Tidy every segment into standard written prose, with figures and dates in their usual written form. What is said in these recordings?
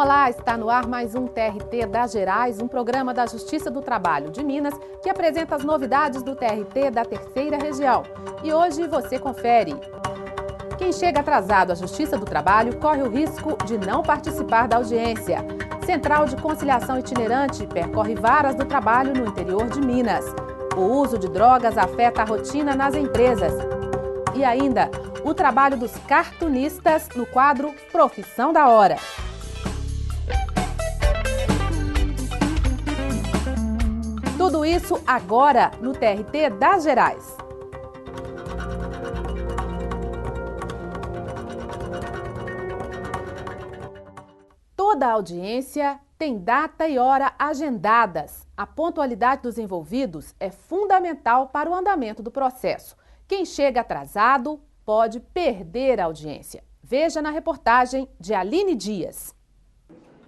Olá, está no ar mais um TRT das Gerais, um programa da Justiça do Trabalho de Minas que apresenta as novidades do TRT da Terceira Região. E hoje você confere. Quem chega atrasado à Justiça do Trabalho corre o risco de não participar da audiência. Central de Conciliação Itinerante percorre varas do trabalho no interior de Minas. O uso de drogas afeta a rotina nas empresas. E ainda, o trabalho dos cartunistas no quadro Profissão da Hora. Tudo isso agora no TRT das Gerais. Toda audiência tem data e hora agendadas. A pontualidade dos envolvidos é fundamental para o andamento do processo. Quem chega atrasado pode perder a audiência. Veja na reportagem de Aline Dias.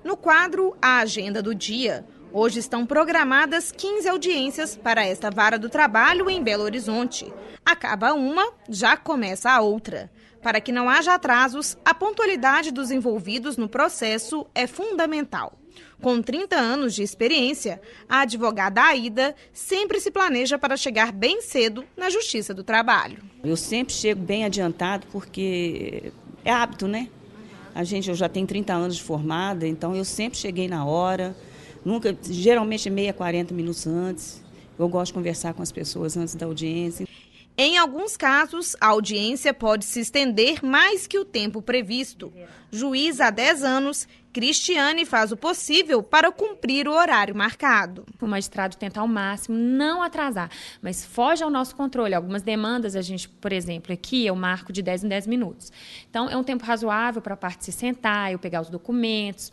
No quadro A Agenda do Dia, hoje estão programadas 15 audiências para esta vara do trabalho em Belo Horizonte. Acaba uma, já começa a outra. Para que não haja atrasos, a pontualidade dos envolvidos no processo é fundamental. Com 30 anos de experiência, a advogada Aida sempre se planeja para chegar bem cedo na Justiça do Trabalho. Eu sempre chego bem adiantado porque é hábito, né? Eu já tenho 30 anos de formada, então eu sempre cheguei na hora, geralmente meia, 40 minutos antes. Eu gosto de conversar com as pessoas antes da audiência. Em alguns casos, a audiência pode se estender mais que o tempo previsto. Juiz há 10 anos, Cristiane faz o possível para cumprir o horário marcado. O magistrado tenta ao máximo não atrasar, mas foge ao nosso controle. Algumas demandas, a gente, por exemplo, aqui eu marco de 10 em 10 minutos. Então, é um tempo razoável para a parte se sentar, eu pegar os documentos,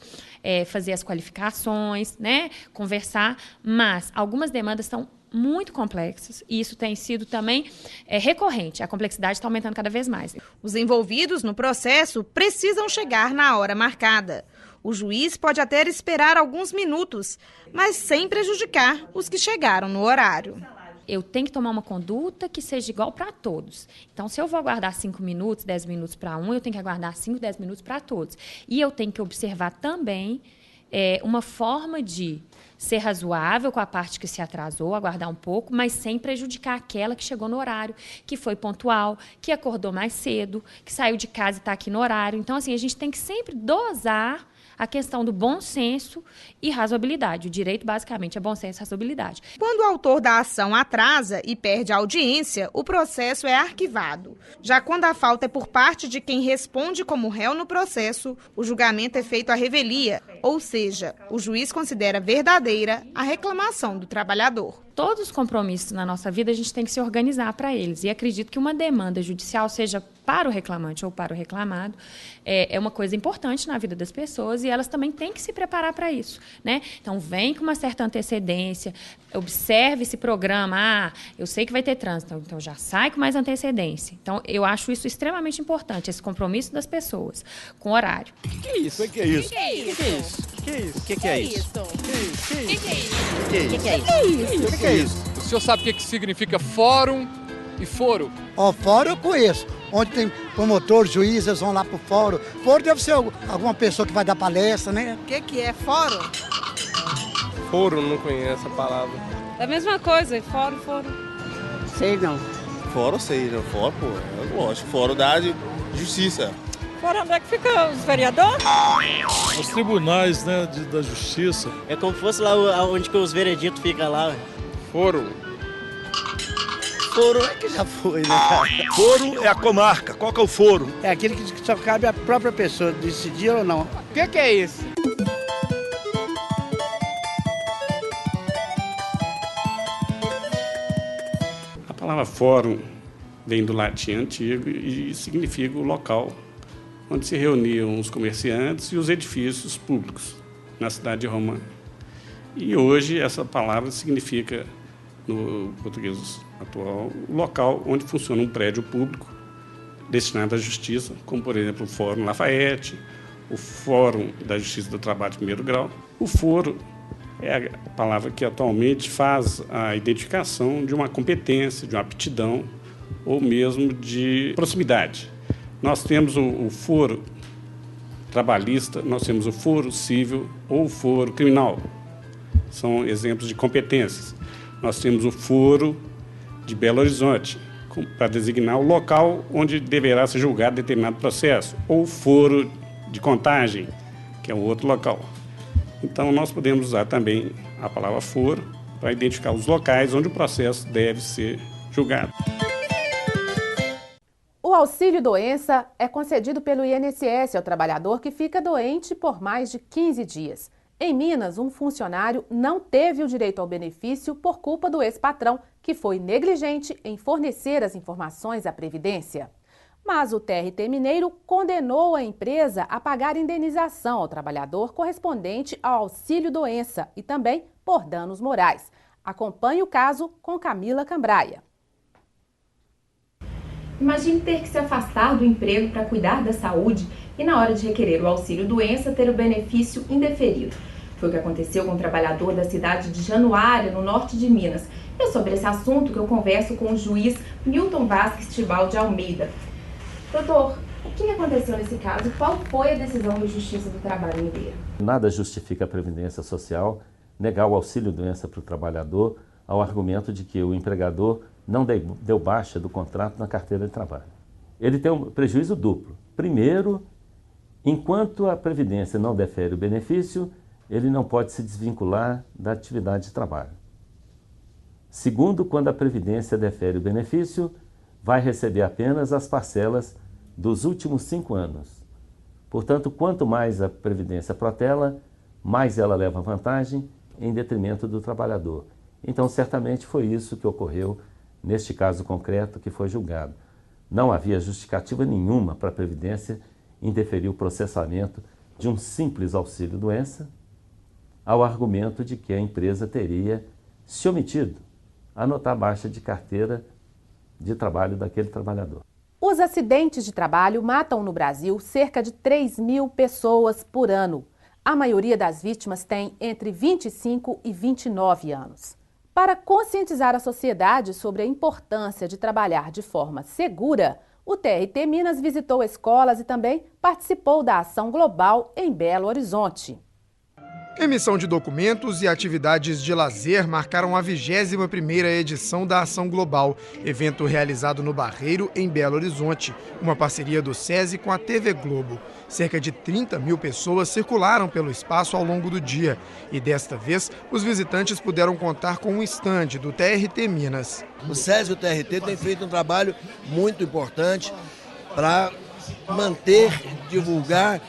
fazer as qualificações, né, conversar, mas algumas demandas são muito complexas e isso tem sido também recorrente. A complexidade está aumentando cada vez mais. Os envolvidos no processo precisam chegar na hora marcada. O juiz pode até esperar alguns minutos, mas sem prejudicar os que chegaram no horário. Eu tenho que tomar uma conduta que seja igual para todos. Então, se eu vou aguardar 5 minutos, 10 minutos para um, eu tenho que aguardar 5, 10 minutos para todos. E eu tenho que observar também uma forma de ser razoável com a parte que se atrasou, aguardar um pouco, mas sem prejudicar aquela que chegou no horário, que foi pontual, que acordou mais cedo, que saiu de casa e está aqui no horário. Então, assim, a gente tem que sempre dosar a questão do bom senso e razoabilidade. O direito, basicamente, é bom senso e razoabilidade. Quando o autor da ação atrasa e perde a audiência, o processo é arquivado. Já quando a falta é por parte de quem responde como réu no processo, o julgamento é feito à revelia, ou seja, o juiz considera verdadeira a reclamação do trabalhador. Todos os compromissos na nossa vida, a gente tem que se organizar para eles. E acredito que uma demanda judicial, seja para o reclamante ou para o reclamado, é uma coisa importante na vida das pessoas e elas também têm que se preparar para isso, né? Então, vem com uma certa antecedência, observe esse programa. Eu sei que vai ter trânsito, então já sai com mais antecedência. Então, eu acho isso extremamente importante, esse compromisso das pessoas com o horário. Que é isso? Que é isso? Que é isso? Que é isso? Que é isso? O que é isso? O senhor sabe o que significa fórum e foro? Fórum eu conheço. Onde tem promotor, juízes vão lá pro fórum. Fórum deve ser alguma pessoa que vai dar palestra, né? O que é fórum? Foro, não conheço a palavra. É a mesma coisa, fórum. Sei não. Fórum sei, não. Fórum, pô, lógico. Fórum da justiça. Fórum onde é que fica os vereadores? Os tribunais, né, da justiça. É como se fosse lá onde que os vereditos ficam lá. Foro. Foro é que já foi, né, cara? Foro é a comarca. Qual que é o foro? É aquele que só cabe à própria pessoa decidir ou não. O que é isso? A palavra fórum vem do latim antigo e significa o local onde se reuniam os comerciantes e os edifícios públicos na cidade de Roma. E hoje essa palavra significa, no português atual, o local onde funciona um prédio público destinado à justiça, como, por exemplo, o Fórum Lafayette, o Fórum da Justiça do Trabalho de primeiro grau. O foro é a palavra que atualmente faz a identificação de uma competência, de uma aptidão ou mesmo de proximidade. Nós temos o foro trabalhista, nós temos o foro civil ou o foro criminal. São exemplos de competências. Nós temos o foro de Belo Horizonte, para designar o local onde deverá ser julgado determinado processo, ou o foro de Contagem, que é um outro local. Então, nós podemos usar também a palavra foro para identificar os locais onde o processo deve ser julgado. O auxílio-doença é concedido pelo INSS ao trabalhador que fica doente por mais de 15 dias. Em Minas, um funcionário não teve o direito ao benefício por culpa do ex-patrão, que foi negligente em fornecer as informações à Previdência. Mas o TRT Mineiro condenou a empresa a pagar indenização ao trabalhador correspondente ao auxílio-doença e também por danos morais. Acompanhe o caso com Camila Cambraia. Imagine ter que se afastar do emprego para cuidar da saúde e, na hora de requerer o auxílio-doença, ter o benefício indeferido. Foi o que aconteceu com um trabalhador da cidade de Januária, no norte de Minas. É sobre esse assunto que eu converso com o juiz Milton Vasques Tibal de Almeida. Doutor, o que aconteceu nesse caso? Qual foi a decisão da Justiça do Trabalho Mineiro? Nada justifica a Previdência Social negar o auxílio-doença para o trabalhador ao argumento de que o empregador não deu baixa do contrato na carteira de trabalho. Ele tem um prejuízo duplo. Primeiro, enquanto a Previdência não defere o benefício, ele não pode se desvincular da atividade de trabalho. Segundo, quando a Previdência defere o benefício, vai receber apenas as parcelas dos últimos 5 anos. Portanto, quanto mais a Previdência protela, mais ela leva vantagem em detrimento do trabalhador. Então, certamente foi isso que ocorreu neste caso concreto que foi julgado. Não havia justificativa nenhuma para a Previdência indeferir o processamento de um simples auxílio-doença ao argumento de que a empresa teria se omitido a anotar a baixa de carteira de trabalho daquele trabalhador. Os acidentes de trabalho matam no Brasil cerca de 3.000 pessoas por ano. A maioria das vítimas tem entre 25 e 29 anos. Para conscientizar a sociedade sobre a importância de trabalhar de forma segura, o TRT Minas visitou escolas e também participou da ação global em Belo Horizonte. Emissão de documentos e atividades de lazer marcaram a 21ª edição da Ação Global, evento realizado no Barreiro, em Belo Horizonte, uma parceria do SESI com a TV Globo. Cerca de 30.000 pessoas circularam pelo espaço ao longo do dia e, desta vez, os visitantes puderam contar com um estande do TRT Minas. O SESI e o TRT têm feito um trabalho muito importante para manter, divulgar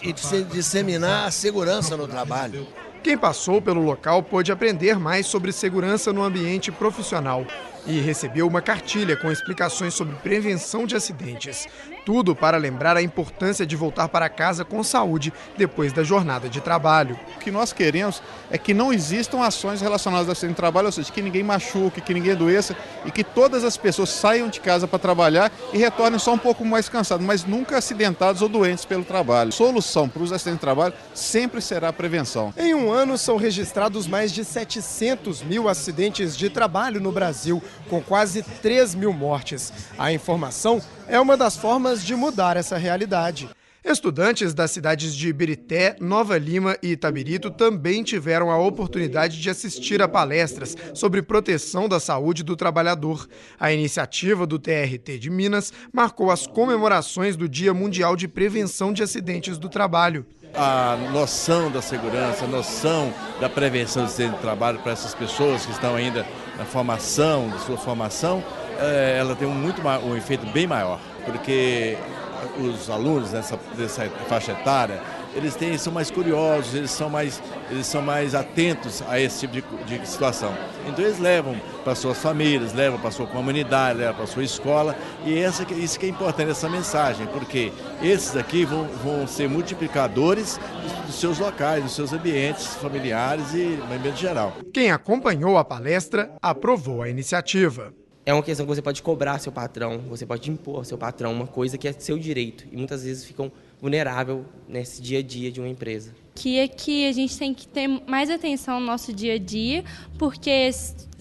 e disseminar a segurança no trabalho. Quem passou pelo local pôde aprender mais sobre segurança no ambiente profissional e recebeu uma cartilha com explicações sobre prevenção de acidentes. Tudo para lembrar a importância de voltar para casa com saúde depois da jornada de trabalho. O que nós queremos é que não existam ações relacionadas ao acidente de trabalho, ou seja, que ninguém machuque, que ninguém adoeça e que todas as pessoas saiam de casa para trabalhar e retornem só um pouco mais cansados, mas nunca acidentados ou doentes pelo trabalho. A solução para os acidentes de trabalho sempre será a prevenção. Em um ano são registrados mais de 700.000 acidentes de trabalho no Brasil, com quase 3.000 mortes. A informação é uma das formas de mudar essa realidade. Estudantes das cidades de Ibirité, Nova Lima e Itabirito também tiveram a oportunidade de assistir a palestras sobre proteção da saúde do trabalhador. A iniciativa do TRT de Minas marcou as comemorações do Dia Mundial de Prevenção de Acidentes do Trabalho. A noção da segurança, a noção da prevenção de acidentes de trabalho para essas pessoas que estão ainda na formação, da sua formação, ela tem um efeito bem maior, porque os alunos dessa faixa etária, eles são mais curiosos, eles são mais atentos a esse tipo de situação. Então eles levam para suas famílias, levam para sua comunidade, levam para sua escola, e isso que é importante, essa mensagem, porque esses aqui vão ser multiplicadores dos seus locais, dos seus ambientes familiares e no ambiente geral. Quem acompanhou a palestra aprovou a iniciativa. É uma questão que você pode cobrar seu patrão, você pode impor ao seu patrão uma coisa que é seu direito e muitas vezes ficam vulneráveis nesse dia a dia de uma empresa. Que a gente tem que ter mais atenção no nosso dia a dia, porque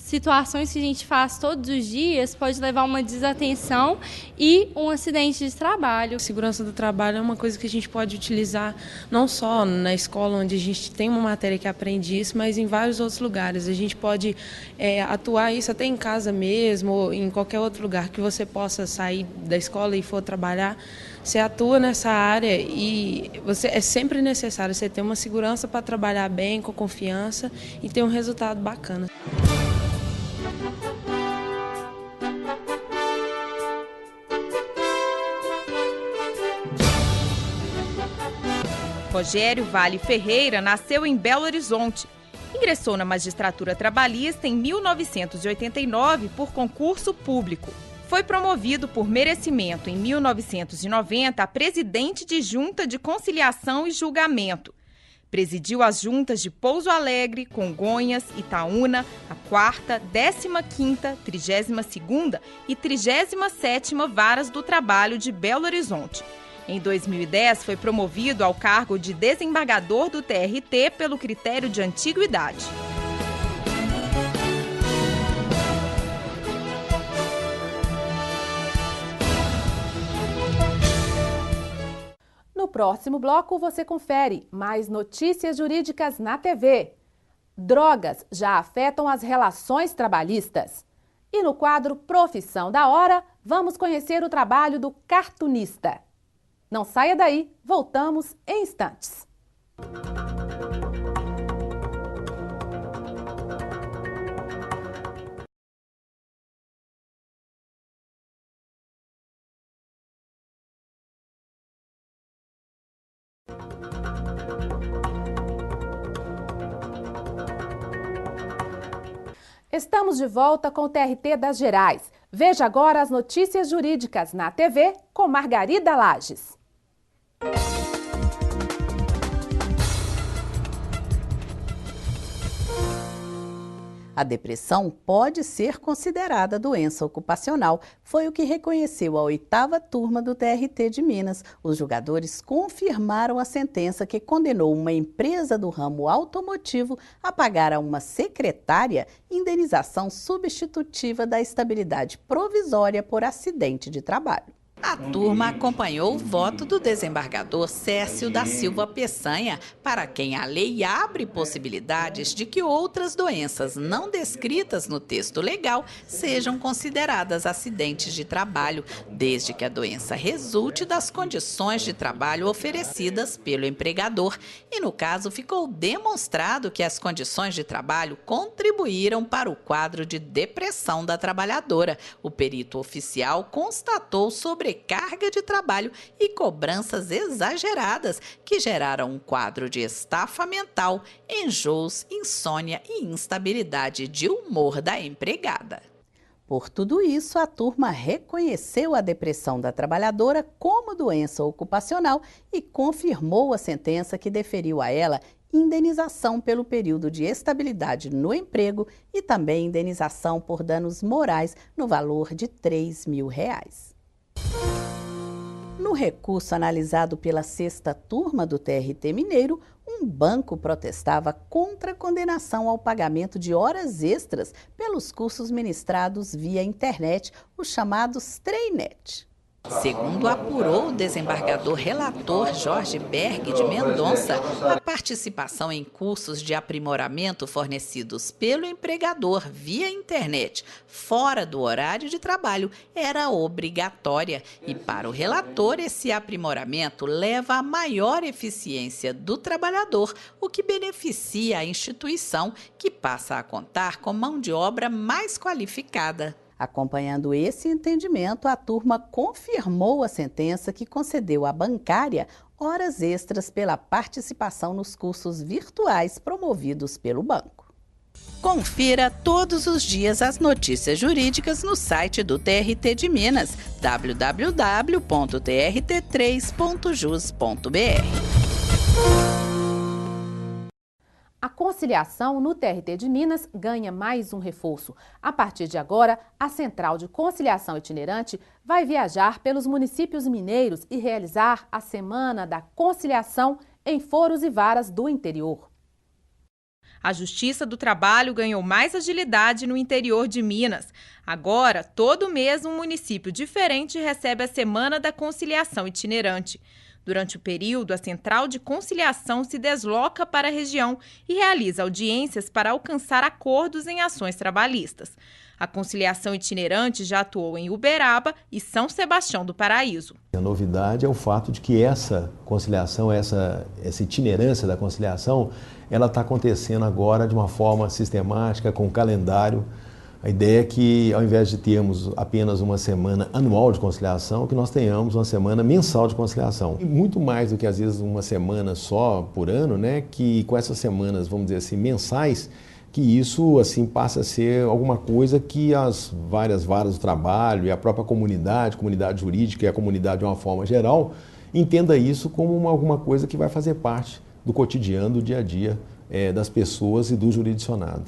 situações que a gente faz todos os dias pode levar a uma desatenção e um acidente de trabalho. Segurança do trabalho é uma coisa que a gente pode utilizar não só na escola, onde a gente tem uma matéria que aprende isso, mas em vários outros lugares. A gente pode atuar isso até em casa mesmo, ou em qualquer outro lugar que você possa sair da escola e for trabalhar. Você atua nessa área e é sempre necessário você ter uma segurança para trabalhar bem, com confiança e ter um resultado bacana. Rogério Vale Ferreira nasceu em Belo Horizonte. Ingressou na magistratura trabalhista em 1989 por concurso público. Foi promovido por merecimento em 1990 a presidente de Junta de Conciliação e Julgamento. Presidiu as juntas de Pouso Alegre, Congonhas, Itaúna, a 4ª, 15ª, 32ª e 37ª Varas do Trabalho de Belo Horizonte. Em 2010, foi promovido ao cargo de desembargador do TRT pelo critério de antiguidade. No próximo bloco, você confere mais notícias jurídicas na TV. Drogas já afetam as relações trabalhistas. E no quadro Profissão da Hora, vamos conhecer o trabalho do cartunista. Não saia daí, voltamos em instantes. Estamos de volta com o TRT das Gerais. Veja agora as notícias jurídicas na TV com Margarida Lages. A depressão pode ser considerada doença ocupacional. Foi o que reconheceu a 8ª turma do TRT de Minas. Os julgadores confirmaram a sentença que condenou uma empresa do ramo automotivo a pagar a uma secretária indenização substitutiva da estabilidade provisória por acidente de trabalho. A turma acompanhou o voto do desembargador Cécio da Silva Peçanha, para quem a lei abre possibilidades de que outras doenças não descritas no texto legal sejam consideradas acidentes de trabalho, desde que a doença resulte das condições de trabalho oferecidas pelo empregador. E no caso ficou demonstrado que as condições de trabalho contribuíram para o quadro de depressão da trabalhadora. O perito oficial constatou sobrecarga de trabalho e cobranças exageradas que geraram um quadro de estafa mental, enjoos, insônia e instabilidade de humor da empregada. Por tudo isso, a turma reconheceu a depressão da trabalhadora como doença ocupacional e confirmou a sentença que deferiu a ela indenização pelo período de estabilidade no emprego e também indenização por danos morais no valor de R$ 3.000. No recurso analisado pela 6ª turma do TRT Mineiro, um banco protestava contra a condenação ao pagamento de horas extras pelos cursos ministrados via internet, os chamados Treinet. Segundo apurou o desembargador relator Jorge Berg de Mendonça, a participação em cursos de aprimoramento fornecidos pelo empregador via internet, fora do horário de trabalho, era obrigatória. E para o relator, esse aprimoramento leva a maior eficiência do trabalhador, o que beneficia a instituição, que passa a contar com mão de obra mais qualificada. Acompanhando esse entendimento, a turma confirmou a sentença que concedeu à bancária horas extras pela participação nos cursos virtuais promovidos pelo banco. Confira todos os dias as notícias jurídicas no site do TRT de Minas, www.trt3.jus.br. A conciliação no TRT de Minas ganha mais um reforço. A partir de agora, a Central de Conciliação Itinerante vai viajar pelos municípios mineiros e realizar a Semana da Conciliação em foros e varas do interior. A Justiça do Trabalho ganhou mais agilidade no interior de Minas. Agora, todo mês, um município diferente recebe a Semana da Conciliação Itinerante. Durante o período, a Central de Conciliação se desloca para a região e realiza audiências para alcançar acordos em ações trabalhistas. A conciliação itinerante já atuou em Uberaba e São Sebastião do Paraíso. A novidade é o fato de que essa conciliação, essa itinerância da conciliação, ela está acontecendo agora de uma forma sistemática, com calendário. A ideia é que, ao invés de termos apenas uma semana anual de conciliação, que nós tenhamos uma semana mensal de conciliação. E muito mais do que, às vezes, uma semana só por ano, né? Que com essas semanas, vamos dizer assim, mensais, que isso assim passa a ser alguma coisa que as várias varas do trabalho e a própria comunidade jurídica e a comunidade de uma forma geral, entenda isso como alguma coisa que vai fazer parte do cotidiano, do dia a dia das pessoas e do jurisdicionado.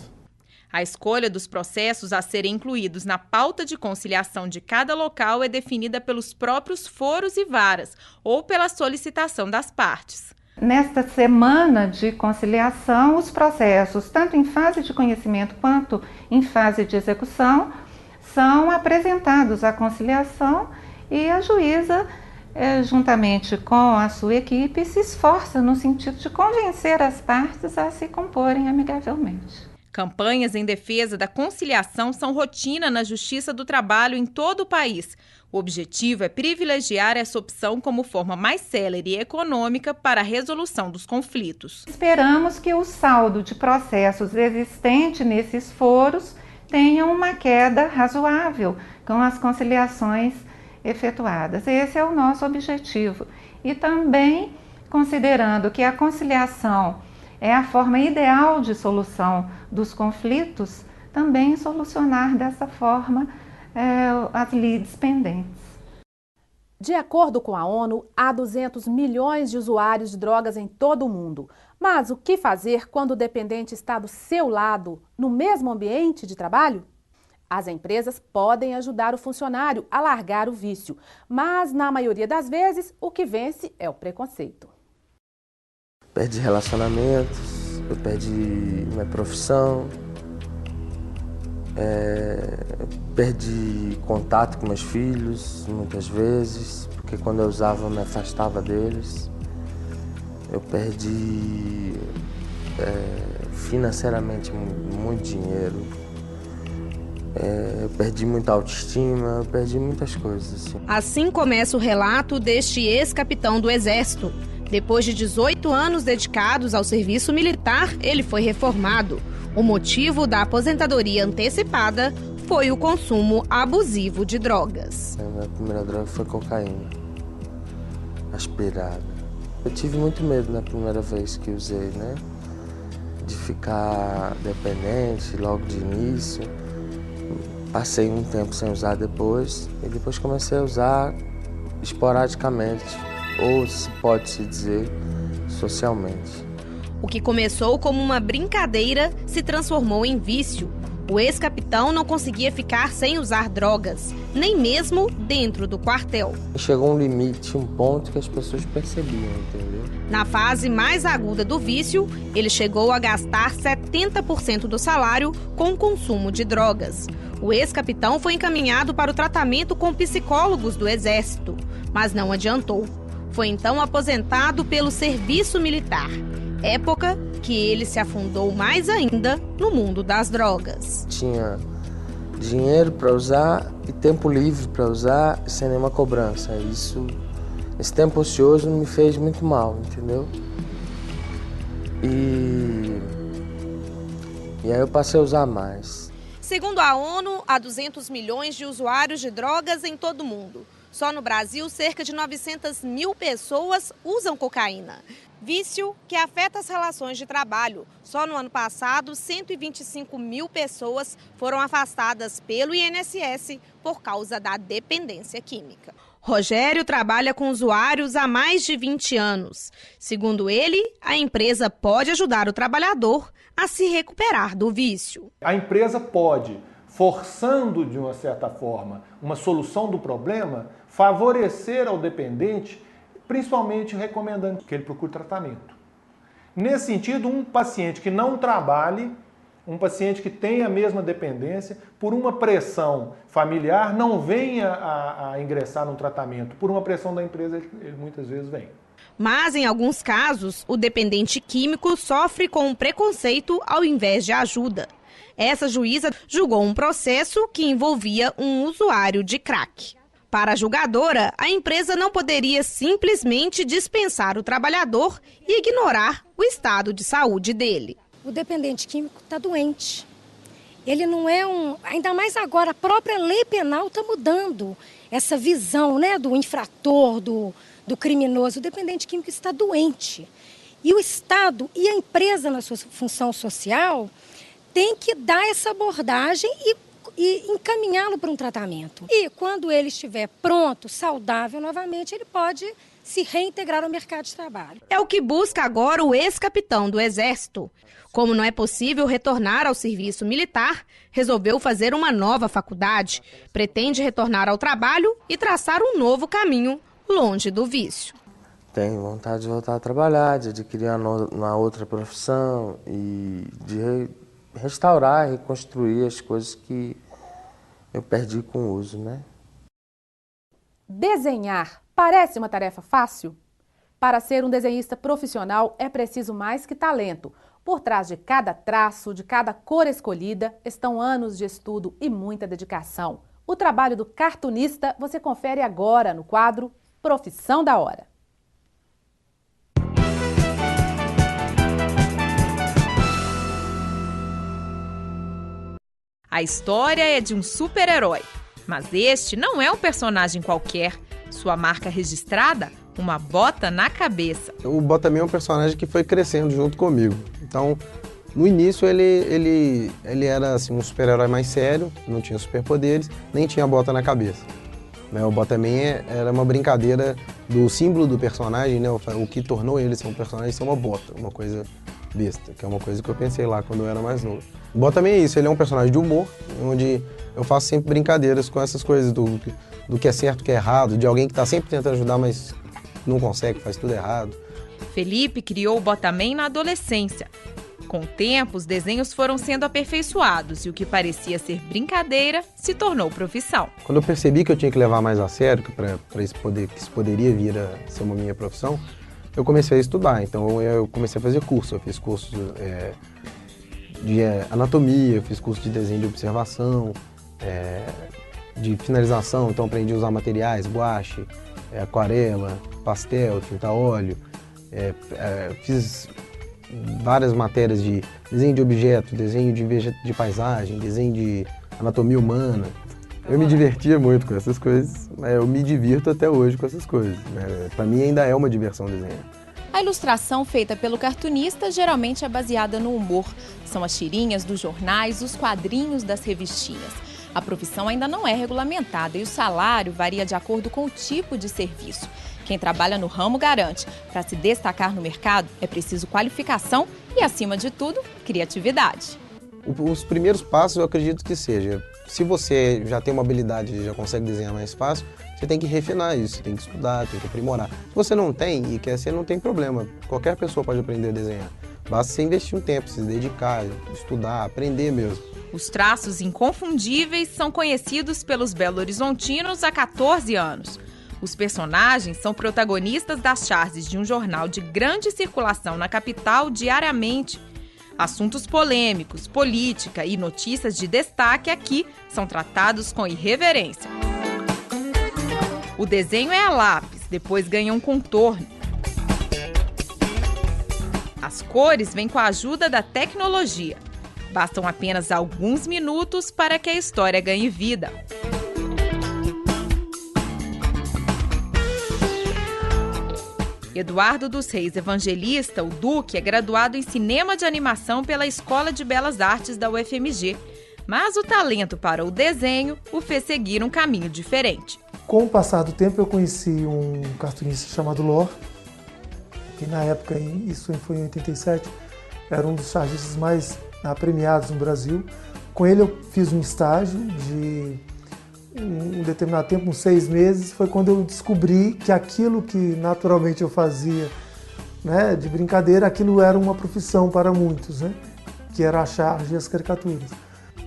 A escolha dos processos a serem incluídos na pauta de conciliação de cada local é definida pelos próprios foros e varas ou pela solicitação das partes. Nesta semana de conciliação, os processos, tanto em fase de conhecimento quanto em fase de execução, são apresentados à conciliação e a juíza, juntamente com a sua equipe, se esforça no sentido de convencer as partes a se comporem amigavelmente. Campanhas em defesa da conciliação são rotina na Justiça do Trabalho em todo o país. O objetivo é privilegiar essa opção como forma mais célere e econômica para a resolução dos conflitos. Esperamos que o saldo de processos existente nesses foros tenha uma queda razoável com as conciliações efetuadas. Esse é o nosso objetivo. E também, considerando que a conciliação é a forma ideal de solução dos conflitos, também solucionar dessa forma as lides pendentes. De acordo com a ONU, há 200 milhões de usuários de drogas em todo o mundo. Mas o que fazer quando o dependente está do seu lado, no mesmo ambiente de trabalho? As empresas podem ajudar o funcionário a largar o vício, mas na maioria das vezes o que vence é o preconceito. Perdi relacionamentos, eu perdi minha profissão, perdi contato com meus filhos muitas vezes, porque quando eu usava eu me afastava deles. Eu perdi financeiramente muito dinheiro, eu perdi muita autoestima, eu perdi muitas coisas. Assim começa o relato deste ex-capitão do Exército. Depois de 18 anos dedicados ao serviço militar, ele foi reformado. O motivo da aposentadoria antecipada foi o consumo abusivo de drogas. A minha primeira droga foi cocaína, aspirada. Eu tive muito medo na primeira vez que usei, né? De ficar dependente logo de início. Passei um tempo sem usar depois, e depois comecei a usar esporadicamente, ou se pode se dizer, socialmente. O que começou como uma brincadeira se transformou em vício. O ex-capitão não conseguia ficar sem usar drogas, nem mesmo dentro do quartel. Chegou um limite, um ponto que as pessoas percebiam, entendeu? Na fase mais aguda do vício, ele chegou a gastar 70% do salário com o consumo de drogas. O ex-capitão foi encaminhado para o tratamento com psicólogos do Exército, mas não adiantou. Foi então aposentado pelo serviço militar, época que ele se afundou mais ainda no mundo das drogas. Tinha dinheiro para usar e tempo livre para usar sem nenhuma cobrança. Esse tempo ocioso me fez muito mal, entendeu? E aí eu passei a usar mais. Segundo a ONU, há 200 milhões de usuários de drogas em todo o mundo. Só no Brasil, cerca de 900 mil pessoas usam cocaína. Vício que afeta as relações de trabalho. Só no ano passado, 125 mil pessoas foram afastadas pelo INSS por causa da dependência química. Rogério trabalha com usuários há mais de 20 anos. Segundo ele, a empresa pode ajudar o trabalhador a se recuperar do vício. A empresa pode, forçando de uma certa forma uma solução do problema, favorecer ao dependente, principalmente recomendando que ele procure tratamento. Nesse sentido, um paciente que não trabalhe, um paciente que tenha a mesma dependência, por uma pressão familiar, não venha a ingressar num tratamento. Por uma pressão da empresa, ele muitas vezes vem. Mas, em alguns casos, o dependente químico sofre com um preconceito ao invés de ajuda. Essa juíza julgou um processo que envolvia um usuário de crack. Para a julgadora, a empresa não poderia simplesmente dispensar o trabalhador e ignorar o estado de saúde dele. O dependente químico está doente. Ele não é ainda mais agora, a própria lei penal está mudando essa visão, né, do infrator, do criminoso. O dependente químico está doente. E o Estado e a empresa, na sua função social, tem que dar essa abordagem e encaminhá-lo para um tratamento. E quando ele estiver pronto, saudável novamente, ele pode se reintegrar ao mercado de trabalho. É o que busca agora o ex-capitão do Exército. Como não é possível retornar ao serviço militar, resolveu fazer uma nova faculdade. Pretende retornar ao trabalho e traçar um novo caminho longe do vício. Tenho vontade de voltar a trabalhar, de adquirir uma outra profissão e de restaurar, reconstruir as coisas que eu perdi com o uso, né? Desenhar parece uma tarefa fácil? Para ser um desenhista profissional é preciso mais que talento. Por trás de cada traço, de cada cor escolhida, estão anos de estudo e muita dedicação. O trabalho do cartunista você confere agora no quadro Profissão da Hora. A história é de um super-herói, mas este não é um personagem qualquer. Sua marca registrada, uma bota na cabeça. O Botaman é um personagem que foi crescendo junto comigo. Então, no início ele era assim, um super-herói mais sério, não tinha superpoderes, nem tinha bota na cabeça. O Botaman era uma brincadeira do símbolo do personagem, né? O que tornou ele ser um personagem ser uma bota, uma coisa besta, que é uma coisa que eu pensei lá quando eu era mais novo. O Botaman é isso, ele é um personagem de humor, onde eu faço sempre brincadeiras com essas coisas do que é certo, o que é errado, de alguém que está sempre tentando ajudar, mas não consegue, faz tudo errado. Felipe criou o Botaman na adolescência. Com o tempo, os desenhos foram sendo aperfeiçoados e o que parecia ser brincadeira se tornou profissão. Quando eu percebi que eu tinha que levar mais a sério, que isso poderia vir a ser uma minha profissão, eu comecei a estudar. Então eu comecei a fazer curso. Eu fiz curso de anatomia, eu fiz curso de desenho de observação, de finalização. Então aprendi a usar materiais, guache, aquarela, pastel, tinta a óleo. Fiz várias matérias de desenho de objeto, desenho de paisagem, desenho de anatomia humana. Eu me divertia muito com essas coisas, eu me divirto até hoje com essas coisas. Para mim ainda é uma diversão desenhar. A ilustração feita pelo cartunista geralmente é baseada no humor. São as tirinhas dos jornais, os quadrinhos das revistinhas. A profissão ainda não é regulamentada e o salário varia de acordo com o tipo de serviço. Quem trabalha no ramo garante, para se destacar no mercado é preciso qualificação e, acima de tudo, criatividade. Os primeiros passos eu acredito que seja, se você já tem uma habilidade e já consegue desenhar mais fácil, você tem que refinar isso, tem que estudar, tem que aprimorar. Se você não tem e quer ser, não tem problema, qualquer pessoa pode aprender a desenhar. Basta você investir um tempo, se dedicar, estudar, aprender mesmo. Os traços inconfundíveis são conhecidos pelos belo-horizontinos há 14 anos. Os personagens são protagonistas das charges de um jornal de grande circulação na capital diariamente. Assuntos polêmicos, política e notícias de destaque aqui são tratados com irreverência. O desenho é a lápis, depois ganha um contorno. As cores vêm com a ajuda da tecnologia. Bastam apenas alguns minutos para que a história ganhe vida. Eduardo dos Reis Evangelista, o Duque, é graduado em Cinema de Animação pela Escola de Belas Artes da UFMG. Mas o talento para o desenho o fez seguir um caminho diferente. Com o passar do tempo, eu conheci um cartunista chamado Lor, que na época, isso foi em 87, era um dos chargistas mais premiados no Brasil. Com ele eu fiz um estágio de um determinado tempo, uns 6 meses, foi quando eu descobri que aquilo que naturalmente eu fazia né, de brincadeira, aquilo era uma profissão para muitos, né, que era a charge e as caricaturas.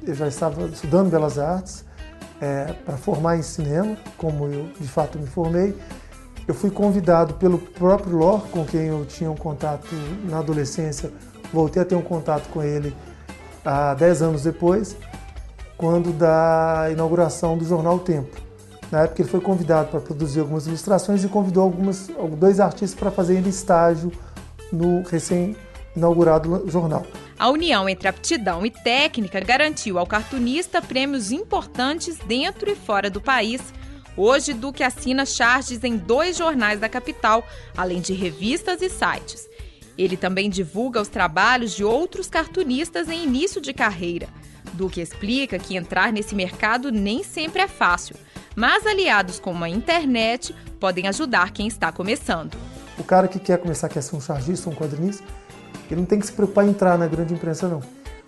Eu já estava estudando Belas Artes para formar em cinema, como eu de fato me formei. Eu fui convidado pelo próprio Lor, com quem eu tinha um contato na adolescência, voltei a ter um contato com ele há 10 anos depois, quando da inauguração do jornal O Tempo. Na época ele foi convidado para produzir algumas ilustrações e convidou 2 artistas para fazerem estágio no recém-inaugurado jornal. A união entre aptidão e técnica garantiu ao cartunista prêmios importantes dentro e fora do país. Hoje, Duque assina charges em 2 jornais da capital, além de revistas e sites. Ele também divulga os trabalhos de outros cartunistas em início de carreira. Duque explica que entrar nesse mercado nem sempre é fácil, mas aliados como a internet podem ajudar quem está começando. O cara que quer começar, quer ser um chargista, um quadrinista, ele não tem que se preocupar em entrar na grande imprensa, não.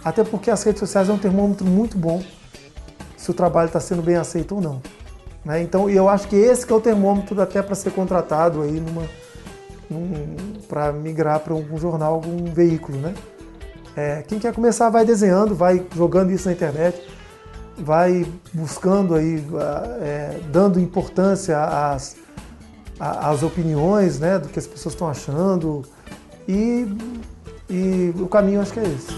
Até porque as redes sociais é um termômetro muito bom se o trabalho está sendo bem aceito ou não. Né? Então, eu acho que esse que é o termômetro até para ser contratado aí para migrar para um jornal, algum veículo, né? Quem quer começar vai desenhando, vai jogando isso na internet, vai buscando aí, dando importância às opiniões, né, do que as pessoas estão achando, e o caminho acho que é esse.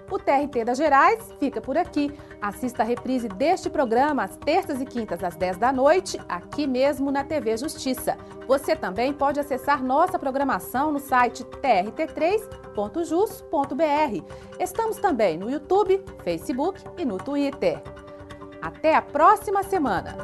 O TRT das Gerais fica por aqui. Assista a reprise deste programa às terças e quintas às 10 da noite, aqui mesmo na TV Justiça. Você também pode acessar nossa programação no site trt3.jus.br. Estamos também no YouTube, Facebook e no Twitter. Até a próxima semana!